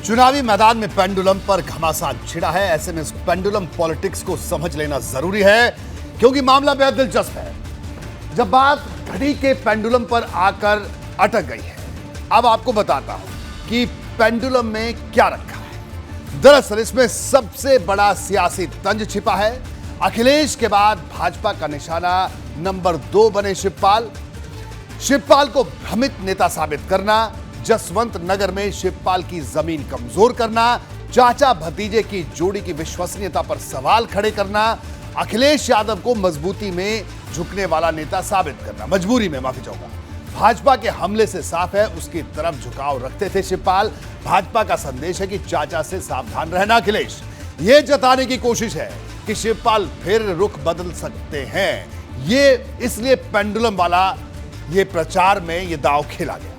चुनावी मैदान में पेंडुलम पर घमासान छिड़ा है। ऐसे में इस पेंडुलम पॉलिटिक्स को समझ लेना जरूरी है, क्योंकि मामला बेहद दिलचस्प है। जब बात घड़ी के पेंडुलम पर आकर अटक गई है, अब आपको बताता हूं कि पेंडुलम में क्या रखा है। दरअसल इसमें सबसे बड़ा सियासी तंज छिपा है। अखिलेश के बाद भाजपा का निशाना नंबर 2 बने शिवपाल। शिवपाल को भ्रमित नेता साबित करना, जसवंत नगर में शिवपाल की जमीन कमजोर करना, चाचा भतीजे की जोड़ी की विश्वसनीयता पर सवाल खड़े करना, अखिलेश यादव को मजबूती में झुकने वाला नेता साबित करना, मजबूरी में, माफी चाहूंगा। भाजपा के हमले से साफ है उसकी तरफ झुकाव रखते थे शिवपाल। भाजपा का संदेश है कि चाचा से सावधान रहना अखिलेश। यह जताने की कोशिश है कि शिवपाल फिर रुख बदल सकते हैं। ये इसलिए पेंडुलम वाला ये प्रचार में ये दांव खेला गया।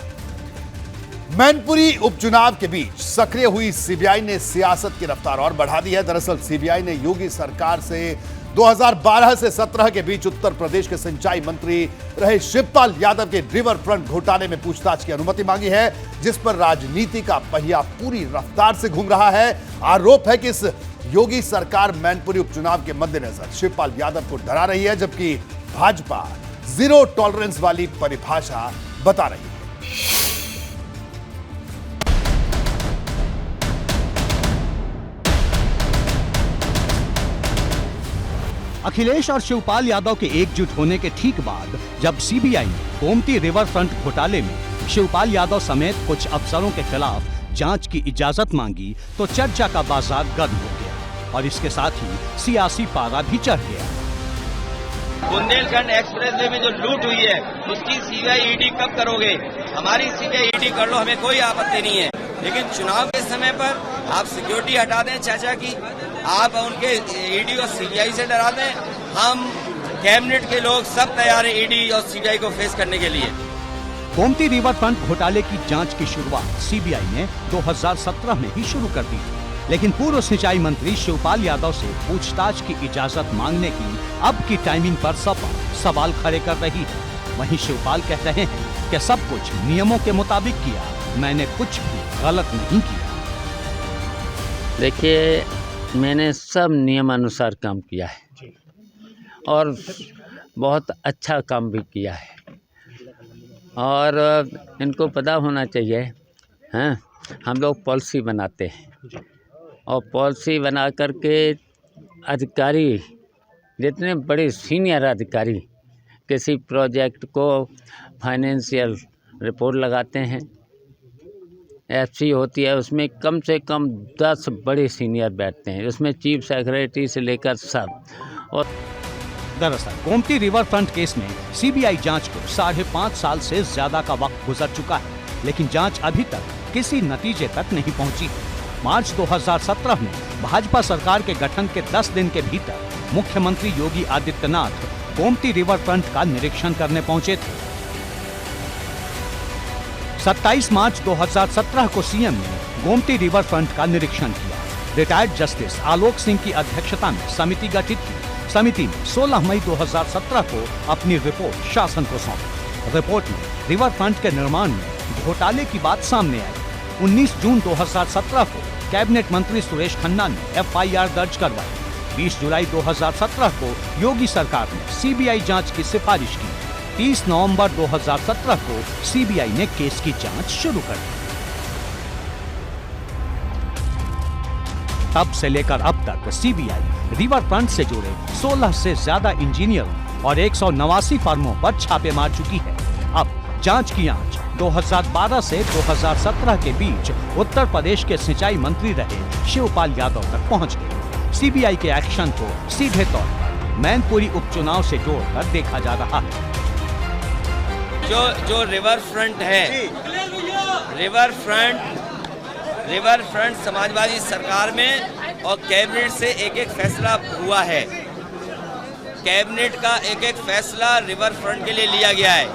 मैनपुरी उपचुनाव के बीच सक्रिय हुई सीबीआई ने सियासत की रफ्तार और बढ़ा दी है। दरअसल सीबीआई ने योगी सरकार से 2012 से 17 के बीच उत्तर प्रदेश के सिंचाई मंत्री रहे शिवपाल यादव के रिवर फ्रंट घोटाले में पूछताछ की अनुमति मांगी है, जिस पर राजनीति का पहिया पूरी रफ्तार से घूम रहा है। आरोप है कि इस योगी सरकार मैनपुरी उपचुनाव के मद्देनजर शिवपाल यादव को डरा रही है, जबकि भाजपा जीरो टॉलरेंस वाली परिभाषा बता रही है। अखिलेश और शिवपाल यादव के एकजुट होने के ठीक बाद जब सीबीआई ने गोमती रिवर फ्रंट घोटाले में शिवपाल यादव समेत कुछ अफसरों के खिलाफ जांच की इजाजत मांगी, तो चर्चा का बाजार गर्म हो गया और इसके साथ ही सियासी पारा भी चढ़ गया। बुंदेलखंड एक्सप्रेस में भी जो लूट हुई है उसकी सीबीआई ईडी कब करोगे? हमारी सीबीआई ईडी कर लो, हमें कोई आपत्ति नहीं है, लेकिन चुनाव के समय पर आप सिक्योरिटी हटा दें चाचा की, आप उनके ईडी और सीबीआई से डरा दें। हम कैबिनेट के लोग सब तैयार हैं ईडी और सीबीआई को फेस करने के लिए। गोमती रिवर फ्रंट घोटाले की जांच की शुरुआत सीबीआई ने 2017 में ही शुरू कर दी थी, लेकिन पूर्व सिंचाई मंत्री शिवपाल यादव से पूछताछ की इजाजत मांगने की अब की टाइमिंग पर सपा सवाल खड़े कर रही है। वहीं शिवपाल कह रहे हैं कि सब कुछ नियमों के मुताबिक किया, मैंने कुछ भी गलत नहीं किया। देखिए, मैंने सब नियमानुसार काम किया है और बहुत अच्छा काम भी किया है, और इनको पता होना चाहिए। हैं, हम लोग पॉलिसी बनाते हैं और पॉलिसी बना करके अधिकारी, जितने बड़े सीनियर अधिकारी किसी प्रोजेक्ट को फाइनेंशियल रिपोर्ट लगाते हैं, एफसी होती है, उसमें कम से कम 10 बड़े सीनियर बैठते हैं, उसमें चीफ सेक्रेटरी से लेकर सब। और दरअसल गोमती रिवर फ्रंट केस में सीबीआई जांच को 5.5 साल से ज्यादा का वक्त गुजर चुका है, लेकिन जांच अभी तक किसी नतीजे तक नहीं पहुंची। मार्च 2017 में भाजपा सरकार के गठन के 10 दिन के भीतर मुख्यमंत्री योगी आदित्यनाथ गोमती रिवर फ्रंट का निरीक्षण करने पहुंचे थे। 27 मार्च 2017 को सीएम ने गोमती रिवर फ्रंट का निरीक्षण किया। रिटायर्ड जस्टिस आलोक सिंह की अध्यक्षता में समिति गठित की। समिति ने 16 मई 2017 को अपनी रिपोर्ट शासन को सौंपी। रिपोर्ट में रिवर फ्रंट के निर्माण में घोटाले की बात सामने आई। 19 जून 2017 को कैबिनेट मंत्री सुरेश खन्ना ने एफआईआर दर्ज करवाई। 20 जुलाई 2017 को योगी सरकार ने सीबीआई जांच की सिफारिश की। 30 नवंबर 2017 को सीबीआई ने केस की जांच शुरू कर दी। तब से लेकर अब तक सीबीआई रिवर फ्रंट से जुड़े 16 से ज्यादा इंजीनियरों और 189 फर्मों पर छापे मार चुकी है। अब जांच की आंच 2012 से 2017 के बीच उत्तर प्रदेश के सिंचाई मंत्री रहे शिवपाल यादव तक पहुंच गई। सीबीआई के एक्शन को सीधे तौर पर मैनपुरी उपचुनाव से जोड़कर देखा जा रहा है। जो रिवर फ्रंट है, रिवर फ्रंट समाजवादी सरकार में और कैबिनेट से एक फैसला हुआ है। कैबिनेट का एक फैसला रिवर फ्रंट के लिए लिया गया है,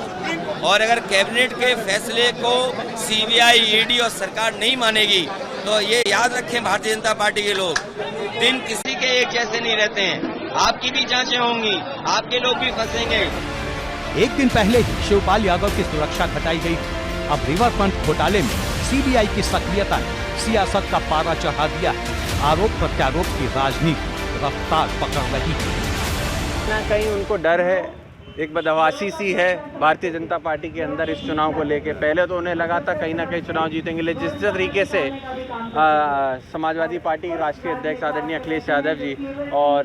और अगर कैबिनेट के फैसले को सीबीआई, ईडी और सरकार नहीं मानेगी तो ये याद रखें भारतीय जनता पार्टी के लोग, दिन किसी के एक जैसे नहीं रहते हैं। आपकी भी जांचें होंगी, आपके लोग भी फंसेंगे। एक दिन पहले ही शिवपाल यादव की सुरक्षा घटाई गई थी। अब रिवर फ्रंट घोटाले में सीबीआई की सक्रियता ने सियासत का पारा चढ़ा दिया है। आरोप प्रत्यारोप की राजनीति रफ्तार पकड़ रही है। ना कहीं उनको डर है, एक बदहवासी सी है भारतीय जनता पार्टी के अंदर इस चुनाव को लेके। पहले तो उन्हें लगा था कहीं ना कहीं चुनाव जीतेंगे, लेकिन जिस तरीके से समाजवादी पार्टी के राष्ट्रीय अध्यक्ष आदरणीय अखिलेश यादव जी और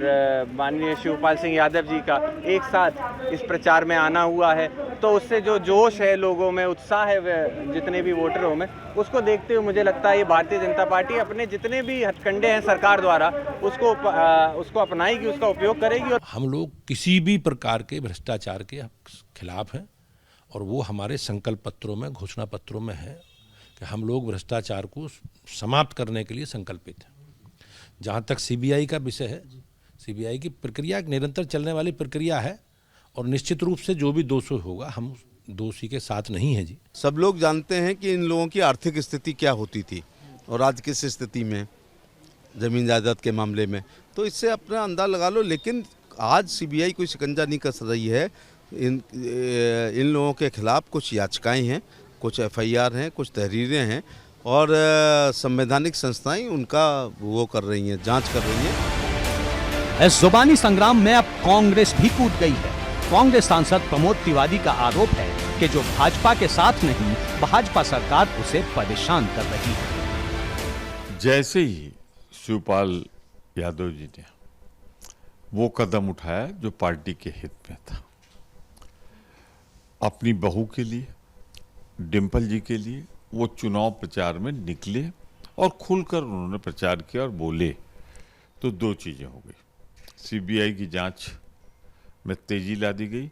माननीय शिवपाल सिंह यादव जी का एक साथ इस प्रचार में आना हुआ है, तो उससे जो जोश है लोगों में, उत्साह है जितने भी वोटरों में, उसको देखते हुए मुझे लगता है ये भारतीय जनता पार्टी अपने जितने भी हथकंडे हैं सरकार द्वारा उसको अपनाएगी, उसका उपयोग करेगी। और हम लोग किसी भी प्रकार के भ्रष्टाचार के खिलाफ हैं और वो हमारे संकल्प पत्रों में, घोषणा पत्रों में है कि हम लोग भ्रष्टाचार को समाप्त करने के लिए संकल्पित हैं। जहाँ तक सीबीआई का विषय है, सीबीआई की प्रक्रिया एक निरंतर चलने वाली प्रक्रिया है और निश्चित रूप से जो भी दोषी होगा हम दोषी के साथ नहीं है जी। सब लोग जानते हैं कि इन लोगों की आर्थिक स्थिति क्या होती थी और आज किस स्थिति में जमीन जायदाद के मामले में, तो इससे अपना अंदाज लगा लो। लेकिन आज सीबीआई कोई शिकंजा नहीं कस रही है। इन लोगों के खिलाफ कुछ याचिकाएं हैं, कुछ एफआईआर हैं, कुछ तहरीरें हैं और संवैधानिक संस्थाएं उनका वो कर रही हैं, जांच कर रही हैं। इस जुबानी संग्राम में अब कांग्रेस भी कूद गई है। कांग्रेस सांसद प्रमोद तिवारी का आरोप है कि जो भाजपा के साथ नहीं, भाजपा सरकार उसे परेशान कर रही है। जैसे ही शिवपाल यादव जी ने वो कदम उठाया जो पार्टी के हित में था, अपनी बहू के लिए, डिम्पल जी के लिए वो चुनाव प्रचार में निकले और खुलकर उन्होंने प्रचार किया और बोले, तो दो चीजें हो गई। सीबीआई की जांच में तेजी ला दी गई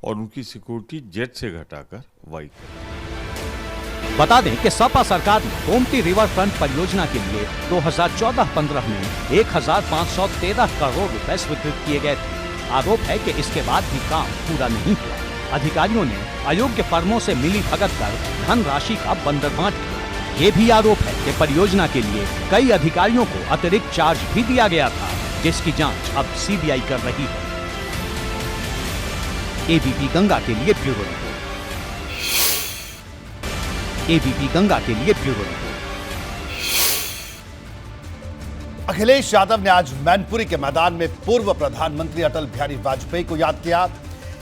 और उनकी सिक्योरिटी जेट से घटाकर वाई कर दी। बता दें कि सपा सरकार ने गोमती रिवर फ्रंट परियोजना के लिए 2014-15 में 1513 करोड़ रुपए स्वीकृत किए गए थे। आरोप है कि इसके बाद भी काम पूरा नहीं हुआ। अधिकारियों ने अयोग्य फर्मों से मिली भगत कर धनराशि का बंदरबांट किया। ये भी आरोप है कि परियोजना के लिए कई अधिकारियों को अतिरिक्त चार्ज भी दिया गया था, जिसकी जांच अब सीबीआई कर रही है। एबीपी गंगा के लिए ब्यूरो रिपोर्ट। एबीपी गंगा के लिए ब्यूरो रिपोर्ट। अखिलेश यादव ने आज मैनपुरी के मैदान में पूर्व प्रधानमंत्री अटल बिहारी वाजपेयी को याद किया।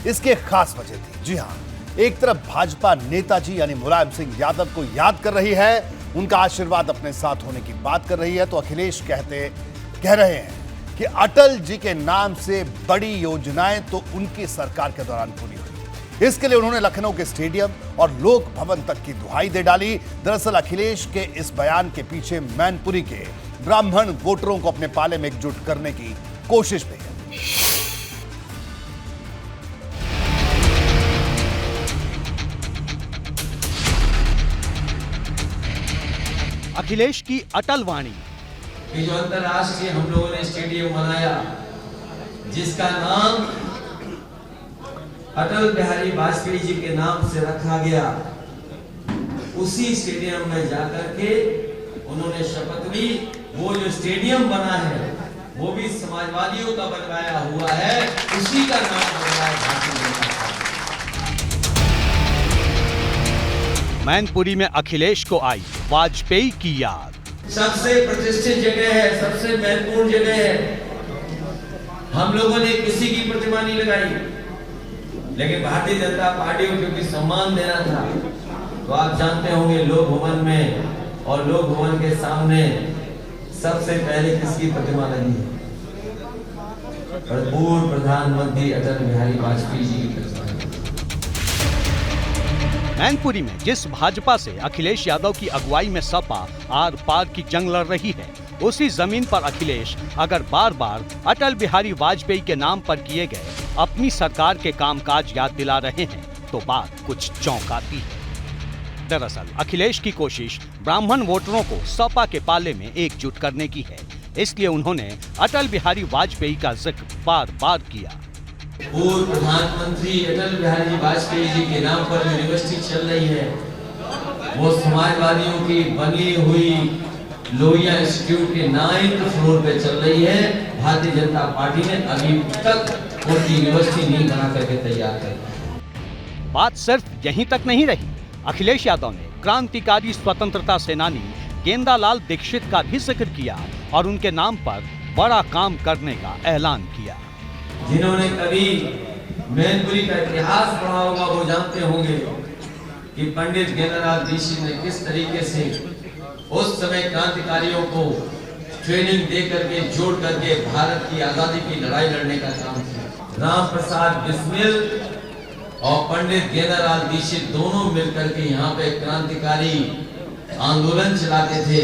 इसकी खास वजह थी। जी हां, एक तरफ भाजपा नेताजी यानी मुलायम सिंह यादव को याद कर रही है, उनका आशीर्वाद अपने साथ होने की बात कर रही है, तो अखिलेश कह रहे हैं कि अटल जी के नाम से बड़ी योजनाएं तो उनकी सरकार के दौरान पूरी हुई। इसके लिए उन्होंने लखनऊ के स्टेडियम और लोक भवन तक की दुहाई दे डाली। दरअसल अखिलेश के इस बयान के पीछे मैनपुरी के ब्राह्मण वोटरों को अपने पाले में एकजुट करने की कोशिश भी है। अखिलेश की अटल वाणी। जो अंतरराष्ट्रीय हम लोगों ने स्टेडियम बनाया, जिसका नाम अटल बिहारी वाजपेयी जी के नाम से रखा गया, उसी स्टेडियम में जाकर के उन्होंने शपथ ली। वो जो स्टेडियम बना है वो भी समाजवादियों का बनवाया हुआ है, उसी का नाम बनवाया भारतीय जनता पार्टी। मैनपुरी में अखिलेश को आई वाजपेयी की याद। सबसे प्रतिष्ठित जगह है, सबसे महत्वपूर्ण जगह है। हम लोगों ने किसी की प्रतिमा नहीं लगाई, लेकिन भारतीय जनता पार्टी को क्योंकि सम्मान देना था, तो आप जानते होंगे लोक भवन में और लोक भवन के सामने सबसे पहले किसकी प्रतिमा लगी? पूर्व प्रधानमंत्री अटल बिहारी वाजपेयी जी की प्रतिमा। मैनपुरी में जिस भाजपा से अखिलेश यादव की अगुवाई में सपा आर पार की जंग लड़ रही है, उसी जमीन पर अखिलेश अगर बार बार अटल बिहारी वाजपेयी के नाम पर किए गए अपनी सरकार के कामकाज याद दिला रहे हैं, तो बात कुछ चौंकाती है। दरअसल अखिलेश की कोशिश ब्राह्मण वोटरों को सपा के पाले में एकजुट करने की है, इसलिए उन्होंने अटल बिहारी वाजपेयी का जिक्र बार बार किया। पूर्व प्रधानमंत्री अटल बिहारी वाजपेयी जी के नाम पर यूनिवर्सिटी चल रही है, वो समाजवादियों की बनी हुई लोहिया इंस्टीट्यूट के 9th फ्लोर पे चल रही है। भारतीय जनता पार्टी ने अभी तक उनकी यूनिवर्सिटी नहीं बना करके तैयार कर। बात सिर्फ यहीं तक नहीं रही। अखिलेश यादव ने क्रांतिकारी स्वतंत्रता सेनानी गेंदालाल दीक्षित का भी जिक्र किया और उनके नाम पर बड़ा काम करने का ऐलान किया। जिन्होंने कभी मैनपुरी का इतिहास पढ़ा होगा वो जानते होंगे कि पंडित गेंदालाल दीक्षित ने किस तरीके से उस समय क्रांतिकारियों को ट्रेनिंग दे करके जोड़ करके भारत की आजादी की लड़ाई लड़ने का काम किया। राम प्रसाद बिस्मिल और पंडित गेंदालाल दीक्षित दोनों मिलकर के यहाँ पे क्रांतिकारी आंदोलन चलाते थे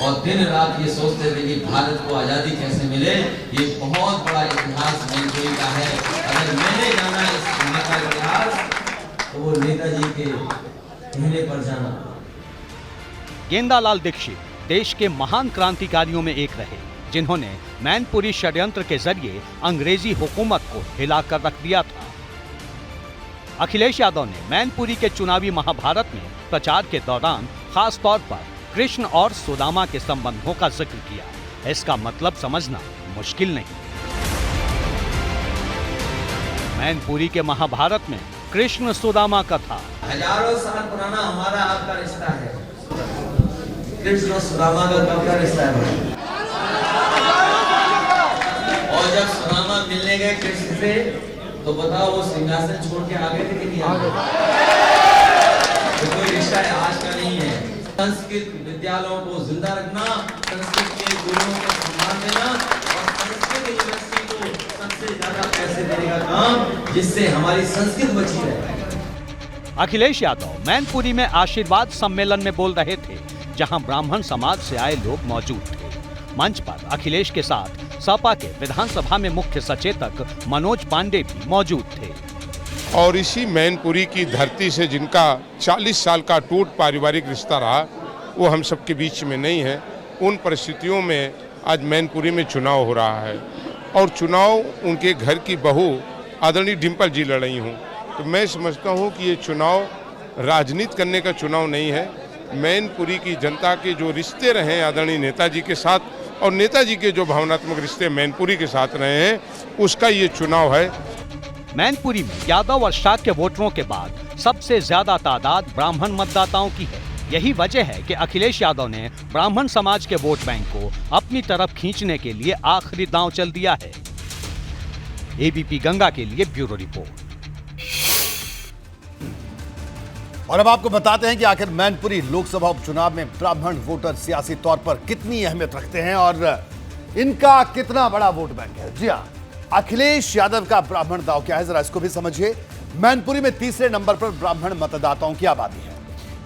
और दिन रात ये सोचते थे कि भारत को आजादी कैसे मिले। ये बहुत बड़ा इतिहास मैनपुरी का है। अगर मैंने जाना इस का इतिहास तो वो नेताजी के कहने पर जाना। गेंदालाल दीक्षित देश के महान क्रांतिकारियों में एक रहे जिन्होंने मैनपुरी षड्यंत्र के जरिए अंग्रेजी हुकूमत को हिलाकर रख दिया था। अखिलेश यादव ने मैनपुरी के चुनावी महाभारत में प्रचार के दौरान खास तौर पर कृष्ण और सुदामा के संबंधों का जिक्र किया। इसका मतलब समझना मुश्किल नहीं। मैनपुरी के महाभारत में कृष्ण सुदामा का था। हजारों साल पुराना हमारा आपका रिश्ता है। कृष्ण और सुदामा का कब का रिश्ता है? और जब सुदामा मिलने गए कृष्ण से तो बताओ वो सिंहासन छोड़ के आ गए थे कि नहीं आ गए? तो कोई रिश्ता आज का नहीं है। संस्कृत विद्यालयों को जिंदा रखना, संस्कृत के गुरुओं को सम्मान देना और संस्कृत यूनिवर्सिटी को सबसे ज्यादा पैसे देने का काम जिससे हमारी संस्कृत बची रहे। अखिलेश यादव मैनपुरी में आशीर्वाद सम्मेलन में बोल रहे थे जहां ब्राह्मण समाज से आए लोग मौजूद थे। मंच पर अखिलेश के साथ सपा के विधानसभा में मुख्य सचेतक मनोज पांडे भी मौजूद थे। और इसी मैनपुरी की धरती से जिनका 40 साल का टूट पारिवारिक रिश्ता रहा वो हम सबके बीच में नहीं है। उन परिस्थितियों में आज मैनपुरी में चुनाव हो रहा है और चुनाव उनके घर की बहू आदरणीय डिम्पल जी लड़ रही हूँ। तो मैं समझता हूँ कि ये चुनाव राजनीति करने का चुनाव नहीं है। मैनपुरी की जनता के जो रिश्ते रहे आदरणीय नेताजी के साथ और नेताजी के जो भावनात्मक रिश्ते मैनपुरी के साथ रहे हैं उसका ये चुनाव है। मैनपुरी में यादव और शाक्य वोटरों के बाद सबसे ज्यादा तादाद ब्राह्मण मतदाताओं की है। यही वजह है कि अखिलेश यादव ने ब्राह्मण समाज के वोट बैंक को अपनी तरफ खींचने के लिए आखिरी दांव चल दिया है। एबीपी गंगा के लिए ब्यूरो रिपोर्ट। और अब आपको बताते हैं कि आखिर मैनपुरी लोकसभा उपचुनाव में ब्राह्मण वोटर सियासी तौर पर कितनी अहमियत रखते हैं और इनका कितना बड़ा वोट बैंक है। जी हां, अखिलेश यादव का ब्राह्मण दांव क्या है, जरा इसको भी समझिए। मैनपुरी में तीसरे नंबर पर ब्राह्मण मतदाताओं की आबादी है।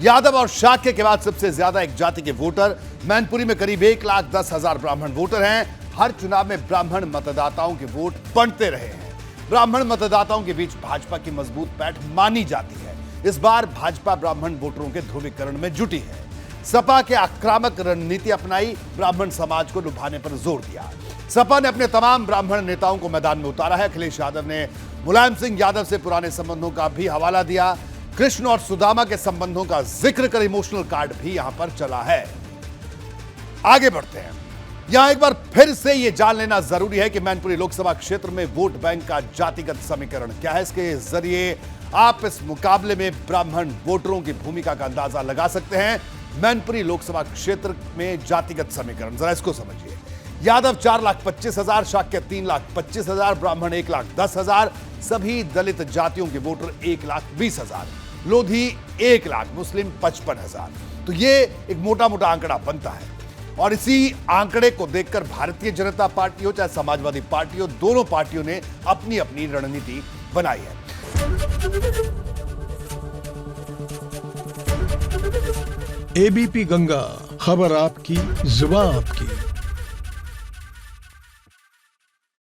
यादव और शाक्य के बाद सबसे ज्यादा एक जाति के वोटर मैनपुरी में करीब 1,10,000 ब्राह्मण वोटर हैं। हर चुनाव में ब्राह्मण मतदाताओं के वोट बढ़ते रहे हैं। ब्राह्मण मतदाताओं के बीच भाजपा की मजबूत पैठ मानी जाती है। इस बार भाजपा ब्राह्मण वोटरों के ध्रुवीकरण में जुटी है। सपा के आक्रामक रणनीति अपनाई, ब्राह्मण समाज को लुभाने पर जोर दिया। सपा ने अपने तमाम ब्राह्मण नेताओं को मैदान में उतारा है। अखिलेश यादव ने मुलायम सिंह यादव से पुराने संबंधों का भी हवाला दिया। कृष्ण और सुदामा के संबंधों का जिक्र कर इमोशनल कार्ड भी यहां पर चला है। आगे बढ़ते हैं। यहां एक बार फिर से यह जान लेना जरूरी है कि मैनपुरी लोकसभा क्षेत्र में वोट बैंक का जातिगत समीकरण क्या है। इसके जरिए आप इस मुकाबले में ब्राह्मण वोटरों की भूमिका का अंदाजा लगा सकते हैं। मैनपुरी लोकसभा क्षेत्र में जातिगत समीकरण जरा इसको समझिए। यादव 4,25,000, शाक्य 3,25,000, ब्राह्मण 1,10,000, सभी दलित जातियों के वोटर 1,20,000, लोधी 1 लाख, मुस्लिम 55,000। तो ये एक मोटा मोटा आंकड़ा बनता है और इसी आंकड़े को देखकर भारतीय जनता पार्टी हो चाहे समाजवादी पार्टी हो, दोनों पार्टियों ने अपनी अपनी रणनीति बनाई है। एबीपी गंगा, खबर आपकी, जुबान आपकी।